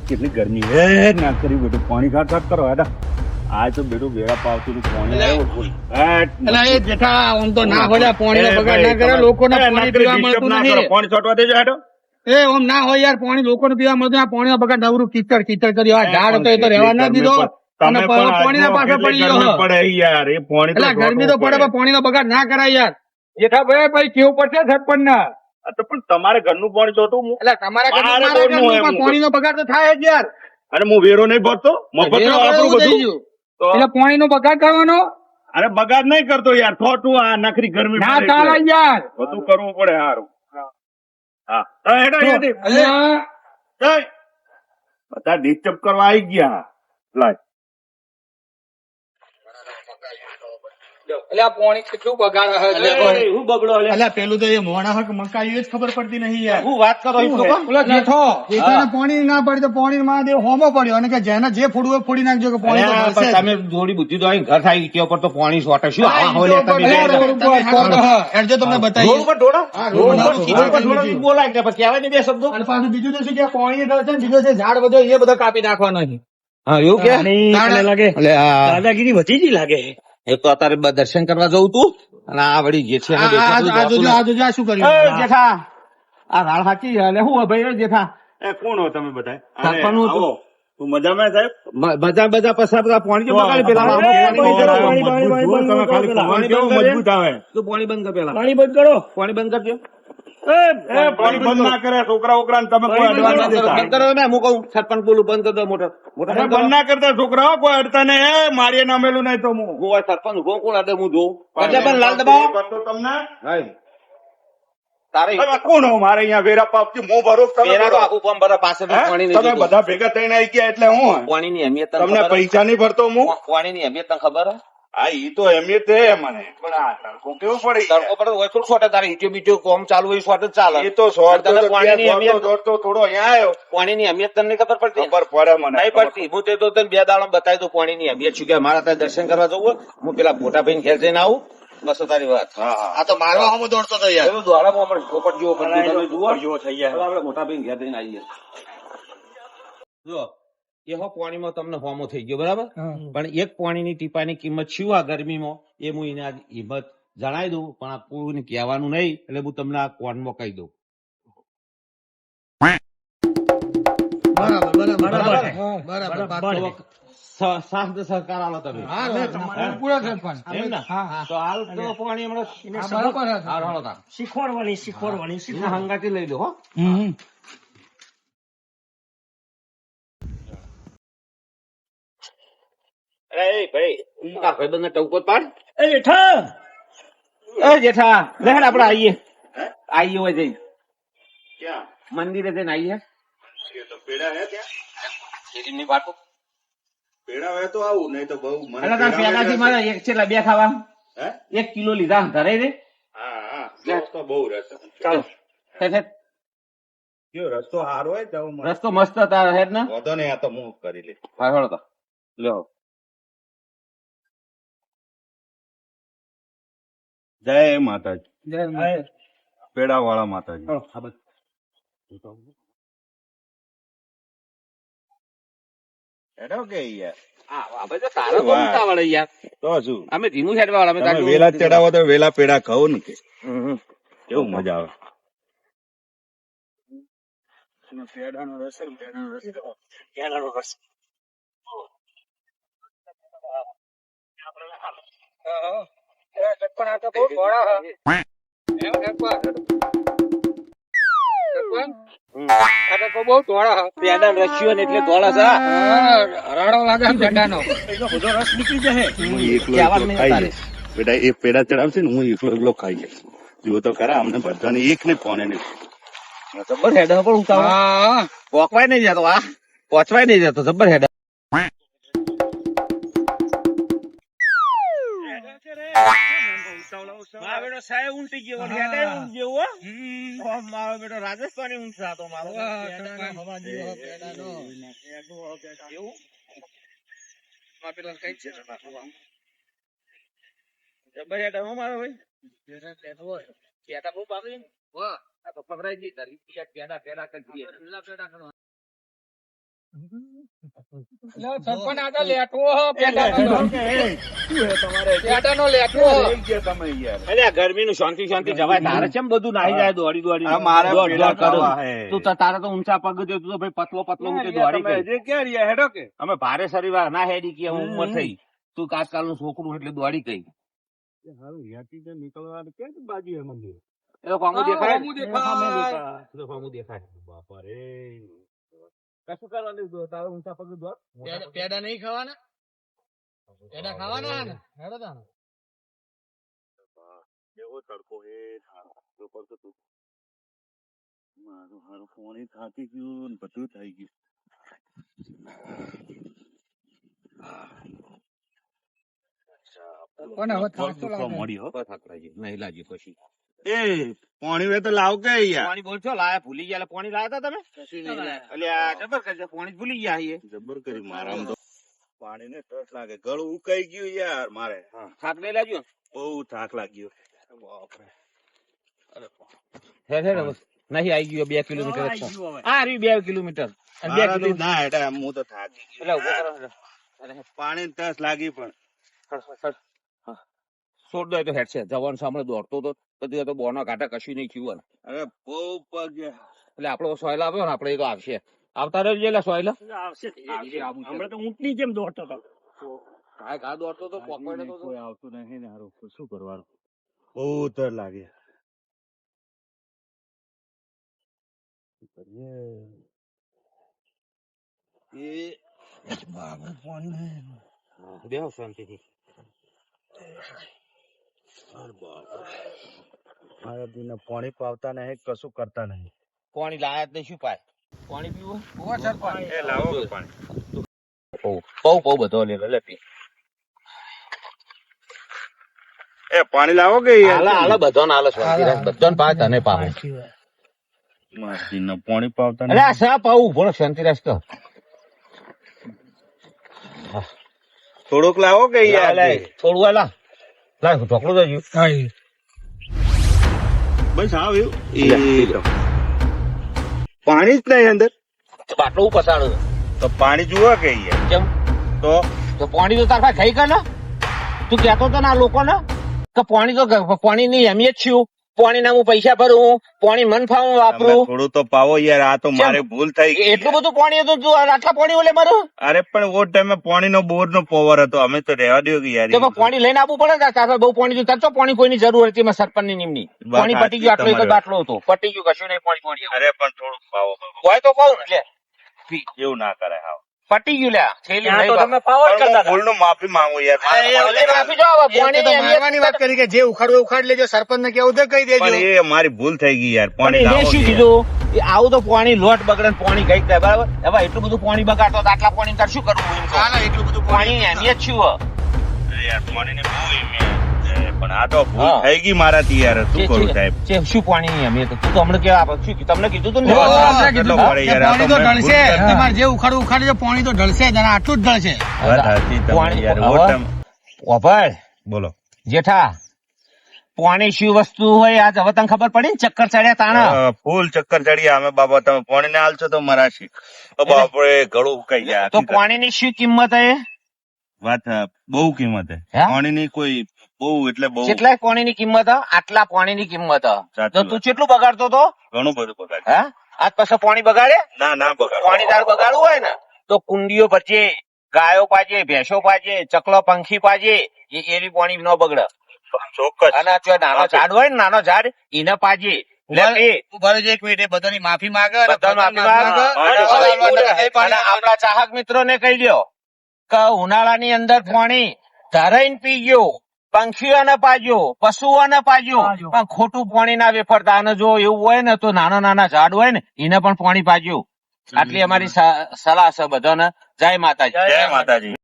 કેટલી ગરમી હે ના કરી બેટું પાણી ખાટ ખાટ કરો હેડા આ તો બેટું વેળા પાવતું પાણી આવ્યું ફૂલ એટલે એ જેઠા આમ તો ના હોય પાણી નો બગાડ ના કરે લોકોને પાણી પીવા મળતું નહીં પાણી છોટવા દેજો હેડો એ આમ ના હોય યાર પાણી લોકોને પીવા મળતું આ પાણી નો બગાડ નવરું કીચડ કીચડ કર્યું આ ઝાડ હતો એ તો રહેવા ના દીધો અને પાણી ના પાસે પડી ગયો પડે યાર એ પાણી એટલે ગરમી તો પડે પણ પાણી નો બગાડ ના કરાય યાર જેઠા ભાઈ કેવું પડશે સરપંચ ના પણ તમારે ઘરનું પાણી જોતું એટલે તમારા ઘરનું પણ પાણી નો બગાડ તો થાય જ યાર અને હું વેરો નહીં ભરતો મફત આપણું બધું એટલે પાણી નો બગાડ કરવાનો અરે બગાડ નહીં કરતો યાર થોટું આ નકરી ગરમી ના ચાલે યાર બધું કરવું પડે સારું હા હેડો બધા ડિસ્ટર્બ કરવા આવી ગયા લાય એટલે આ પાણી કેટલું બગાડ હું બગડો એટલે પેલું તો એ મોણા હક મકાઈ જ ખબર પડતી નહીં યાર હું વાત કરો પેલો જેઠો જેઠાને પાણી ના પડે તો પાણી મહાદેવ હોમો પડ્યો અને કે જેને જે ફોડવું હોય ફોડી નાખજો કે પાણી તો ભરશે જ. તમે થોડી બુદ્ધિ તો ઘર થાય કે ઉપર તો પાણી સોટે શું હા, હોય એડજો તમને બતાવીએ. હા, રોડ ઉપર ઢોળા. બોલાય કે પછી કહેવાય ને બે શબ્દો અને પાછું બીજું તો શું કે પાણી છે ને બીજો છે ઝાડ બધો એ બધો કાપી નાખવાનો છે. હા એવું કે લાગે એટલે આ દાદાગીરી વધી જ લાગે એ તો અત્યારે દર્શન કરવા જવું તું અને આ વળી જે છે આ જોજો આ શું કર્યું જેઠા આ રાળ સાચી એટલે શું હોય ભાઈ જેઠા એ કોણ હો તમે બધા સરપંચનું આવો. તું મજામાં સાહેબ બધા પસાર બધા પાણી જો બગાડી પેલા તમે ખાલી પાણી કેવું મજબૂત આવે તું પાણી બંધ કર પેલા પાણી બંધ કરો પાણી બંધ કરજો પાણી બંધ ના કરે છોકરા છોકરા તમે કોઈ અડવા ના દેતા બંધ કરો ને હું કહું સરપંચ બોલું બંધ કરી દો મોટર મોટર અરે બંધ ના કરતા છોકરાઓ કોઈ અડતા ને મારીએ નામેલું નહીં તો હું ગોવા સરપંચ ગો કોણ અડે હું જોઉં એટલે પણ લાલ દબાવો બંધો તમને તારે અરે કોણ હો મારે અહીંયા વેરા પાપથી મોં ભરો તમે પેલા તો ભરો. આખું પંપ બધા પાસે હે? પાણી તમે નહીં બધા ભેગા થઈને આવી ગયા એટલે હું પાણીની અહેમિયત તને તમને ખબર હે? પૈસા નહીં ભરતો હું પાણીની અહેમિયત તને ખબર હે? હા ઈ તો એમની તે મને પણ આ તડકો કેવું પડે તડકો પડે તો હોય થોડું શોર્ટ તારે ઈટો બીટો કોમ ચાલુ હોય શોર્ટ જ ચાલે એ તો શોર્ટ તને પાણીની દોડતો અહેમિયત દોડતો થોડો અહીંયા આવ્યો પાણીની અહેમિયત તને નહીં ખબર પડતી ખબર પડે મને નહીં પડતી હું તે તો તને બે દાડો બતાવી દઉં પાણીની અહેમિયત શું કે મારા ત્યાં દર્શન કરવા જવું હોય, હું પેલા મોટા ભાઈ ઘેર જઈને આવું બસો તારી વાત હા હા આ તો મારવા હમો દોડતો હતો યાર પેલું દ્વારામાં આપણે પોપટ જેવો પણ તમે જુઓ જેવો થઈ હવે ગયા આપણે મોટા ભાઈ ઘેર જઈને આવીએ જો એહો પાણીમાં તમને હોમો થઈ ગયો બરાબર પણ એક પાણીની ટીપાની કિંમત શું આ ગરમીમાં એ હું એને આજ કિંમત જણાવી દઉં પણ આ કોઈને કહેવાનું નહીં એટલે હું તમને આ કોનમાં કહી દઉં બરાબર શાસ્ત્ર સરકાર આલો તમે પૂરા સરપંચ એમ ને? હા તો હાલ તો પાણી હમણાં બરાબર હાલ હાલો તાર. શીખવાડવાની એને હંગાથી લઈ લો હો અરે ભાઈ તાર ભાઈબંધને ટવકો જ પાડ એ જેઠા એ જેઠા લેડ આપણે આવીએ હોય જઈ ક્યાં મંદિરે જઈને આવીએ એ તો પેડા હે ત્યાં શેરીની વાતો પેડા હોય તો આવું નહીં તો બહુ મને એટલે તાર પેડા પેલાથી હોય મારે એક છેલ્લા બે ખાવા હે 1 કિલો લીધા ધરે રે હા હા રસ્તો બહુ રસ્તો ચાલો કયો રસ્તો સારો હોય તો મને રસ્તો મસ્ત તાર હેડ ને વધો ને આ તો હું કરી લે ભાઈ તો લ્યો જય માતાજી પેડા વાળા માતાજી હેડો કે યાર તારા બહુ ઉતાવળ છે યાર તો શું અમે ધીમું હેડવા વાળા અમે તમે તાર વેલા ચડાવો તો વેલા પેડા ખાઓ ને કે હમ. કેવું મજા આવે બહુ ધોળા પેડા રસ્યો ને એટલે ધોળા છે રાડો લાગે પેડાનો હું એકલો કહેવાનું એકલો નહીં ખાઈ તારે. જઈશ બેટા એ પેડા ચડાવશે ને હું એકલો એકલો ખાઈ જઈશ જો તો ખરા અમને બધાને એક ને ફોને ને જબ્બર હેડ પણ ઉતાવળ હા પોકવાય નહીં જતો આ પહોંચવાય નહીં જતો જબ્બર હેડ મારો બેટો સાહેબ ઊંટી ગયો મારો બેટો રાજસ્થાની ઊંટ હતો મારો જબ્બર હેડ હો મારો ભાઈ પેટા બહુ પાકી આ તો પકડાઈ ગઈ તારી પેડા કરી સરપંચ આ તો લેટવો હો, પેટાનો. પેટાનો લેટવો હો. રહી ગયા તમે યાર. અરે આ ગરમીનું શાંતિ શાંતિ જવાય તારે કેમ બધું નાહી જાય દોડી દોડી આ મારે દોડ પેલા દોડ કરો. ખાવા હે. તું તારે તો ઊંચા પગ દે તું તો ભાઈ પતલો પતલો ઊંચે દોડી તમે ગઈ. હજી ક્યાં રહ્યા? હેડો કે અમે ભારે શરીર ના હેડી કે હું ઉંમર થઈ તું આજકાલનું છોકરું એટલે દોડી ગઈ હારું યાથી તો નીકળવાનું ક્યાં બાજુ હે મંદિર? એ તો ફામું દેખાય હમું દેખાય. એ તો ફામું દેખાય બાપા રે. કશું કરવાનું તારે ઊંચા પગ દોડ પેડા નહીં ખાવાના? પેડા ખાવાના ને? હેડો તાને. એવો તડકો હે તો પડતો તું. મારું હારું ફોન ય થાકી ગયું ને બધું થઈ ગયું. કોને હવે થાક તો ભૂખ લાગે. મળી હો. થાક લાગી નહીં લાગી પછી એ પાણી વે તો લાવ કે યાર. પાણી બોલ છો લાયા ભૂલી ગયા એટલે પાણી લાયા તા તમે એટલે આ જબર કરજે પાણી ભૂલી ગયા છીએ જબર કરી મારા તો પાણી ને તરસ લાગે. ગળું ઉકાઈ ગયું યાર મારે. થાક લઈ લાગ્યો બહુ થાક લાગ્યો. હે હે નહીં આવી ગયો 2 કિલોમીટર આવી ગયું હવે. આ રહ્યું 2 કિલોમીટર અને 2 મારાથી કિલોમીટર ના હેડા હું તો થાકી એટલે ગયો. ઉભો કરો એટલે પાણી તરસ લાગી પણ છોડ દો એ તો હેડ છે જવાન સામે દોડતો તો બધી તો બોનો ઘાટા કશું નહીં થયું અરે બહુ પગ એટલે આપડો સોયલ આવ્યો ને આપડે એ તો આવશે આવતા રહેજો એટલે સોયલ આવશે ધીરે ધીરે. આવશે. હમણાં તો ઊંટની જેમ દોડતો હતો. ઘા ઘા દોડતો તો પકડે તો કોઈ આવતું નહીં ને હારું શું કરવાનું. બહુ તર લાગે. બેહો શાંતિથી પાણી પાવતા નહીં કશું કરતા નહીં. પાણી લાયા જ નહીં શું પાય પાણી પીવું ઓ સરપંચ. એ લાવો કે પાણી. બહુ બધો લે પી એ પાણી લાવો કે હાલા બધો ના હાલે શાંતિ બધાને પાય તને પાવે પાણી પાવતા અરે આ શા પાવું ભણો શાંતિ રાખ તો થોડુંક લાવો કે થોડું વાલા લાય ઢોકળું દેજો બસ આવ્યું. પાણી જ નહીં અંદર બાટલો હું પસાડું તો પાણી જુઓ કે યાર. કેમ તો પાણી તો તાર પાસે ખાઈ કર ને તું કેતો તો ને આ લોકો ને કે પાણી તો પાણી ની એમ જ છું પાણી ના હું પૈસા ભરું પાણી મન ફાવું વાપરું થોડું તો પાવો યાર. આ તો મારે ભૂલ થઈ ગઈ. એટલું બધું પાણી હતું તું આટલા પાણી ઓલે મારું અરે પણ ઓ ટાઈમે પાણી નો બોર નો પાવર હતો. અમે તો રહેવા દો કે યાર. તો પાણી લઈને આપવું પડે ને તાર બહુ પાણી જોયું તાર તો પાણી કોઈની જરૂર હતી સરપંચ ની નિમની પાણી પટી ગયું આટલો એક જ બાટલો હતો પટી ગયું કશું નહીં પાણી અરે પણ થોડુંક પાવો. હોય તો પાવું ને લે એવું ના કરે. હા પટી ગયું લ્યા થેલી ત્યાં તો નહીં તમે પાવર કરતા હતા. ભૂલ નું માફી માંગુ યાર. આપી જાઓ હવે પાણી ની અહેમિયત મારવાની વાત કરી કે જે ઉખાડવું ઉખાડ લેજો, સરપંચ ને કેવું તો કહી દેજો. પણ એ મારી ભૂલ થઈ ગઈ યાર. પણ પાણી એને લાવો શું કે યાર. કીધું એ આવું તો પાણી લોટ બગડે ને પાણી ગઈ જાય બરાબર હવે એટલું બધું પાણી બગાડતો તો આટલા પાણી તાર શું કરવું એમ કહો? ચાલે, એટલું બધું પાણી ની અહેમિયત શું હે? અરે યાર પાણીની બહુ અહેમિયત છે. પણ આ તો ભૂલ હા. થઈ ગઈ મારાથી યાર. શું કરું સાહેબ? શું પાણી ની અહેમિયત તું તો હમણાં કેવા શું તમને કીધું તું ને ઓ, જવાબ? આપણે કીધું કેટલો પડે કે યાર, આ પાણી તો તો મેં ઢળશે. ભૂલ કરી. તમારે જે ઉખાડવું ઉખાડજો, પાણી તો ઢળશે જ અને આટલું જ ઢળશે. વાત સાચી તમારી પાણી યાર. હવે- ઓ ટાઈમ- ઓભાળ બોલો. જેઠા પાણી શું વસ્તુ હોય આજ હવે તને ખબર પડી ને ચક્કર ચડ્યા તાણા ફૂલ ચક્કર ચડી. અમે બાબા તમે પાણી ને હાલશો તો મરાશી. બાપરે ઘડું કઈ જાય. તો પાણી ની શું કિંમત હે વાત બહુ કિંમત હે. હે? પાણીની કોઈ બહુ એટલે બહુ કેટલાય પાણી ની કિંમત હે? આટલા પાણી ની કિંમત હે. સાચી તો વાત. તું કેટલું બગાડતો તો ઘણું બધું બગાડ. હે આજ પછી પાણી બગાડે ના ના બગાડ. પાણી તાર બગાડવું હોય ને તો કુંડીઓ ભરજે ગાયો પાજે ભેંસો પાજે ચકલો પંખી પાજે એવી પાણી ન બગડે ચોક્કસ. અને આ જો નાનો ઝાડ હોય ને નાનો ઝાડ એને પાજે એટલે એ ઉભા રહેજો એક મિનિટ, એ બધાની માફી માંગે અને બધાને માફી બધાને માંગે. માફી માંગે. અને એ પાણી આપણા ચાહક મિત્રો ને કહી દો કે ઉનાળાની અંદર પાણી ધરાઈને પીજો પંખીઓને પાજો પશુઓને પાજો પણ ખોટું પાણી ના વેફરતા અને જો એવું હોય ને તો નાના નાના ઝાડ હોય ને એને પણ પાણી પાજો આટલી અમારી સલાહ છે બધાને. જય માતાજી. જય માતાજી.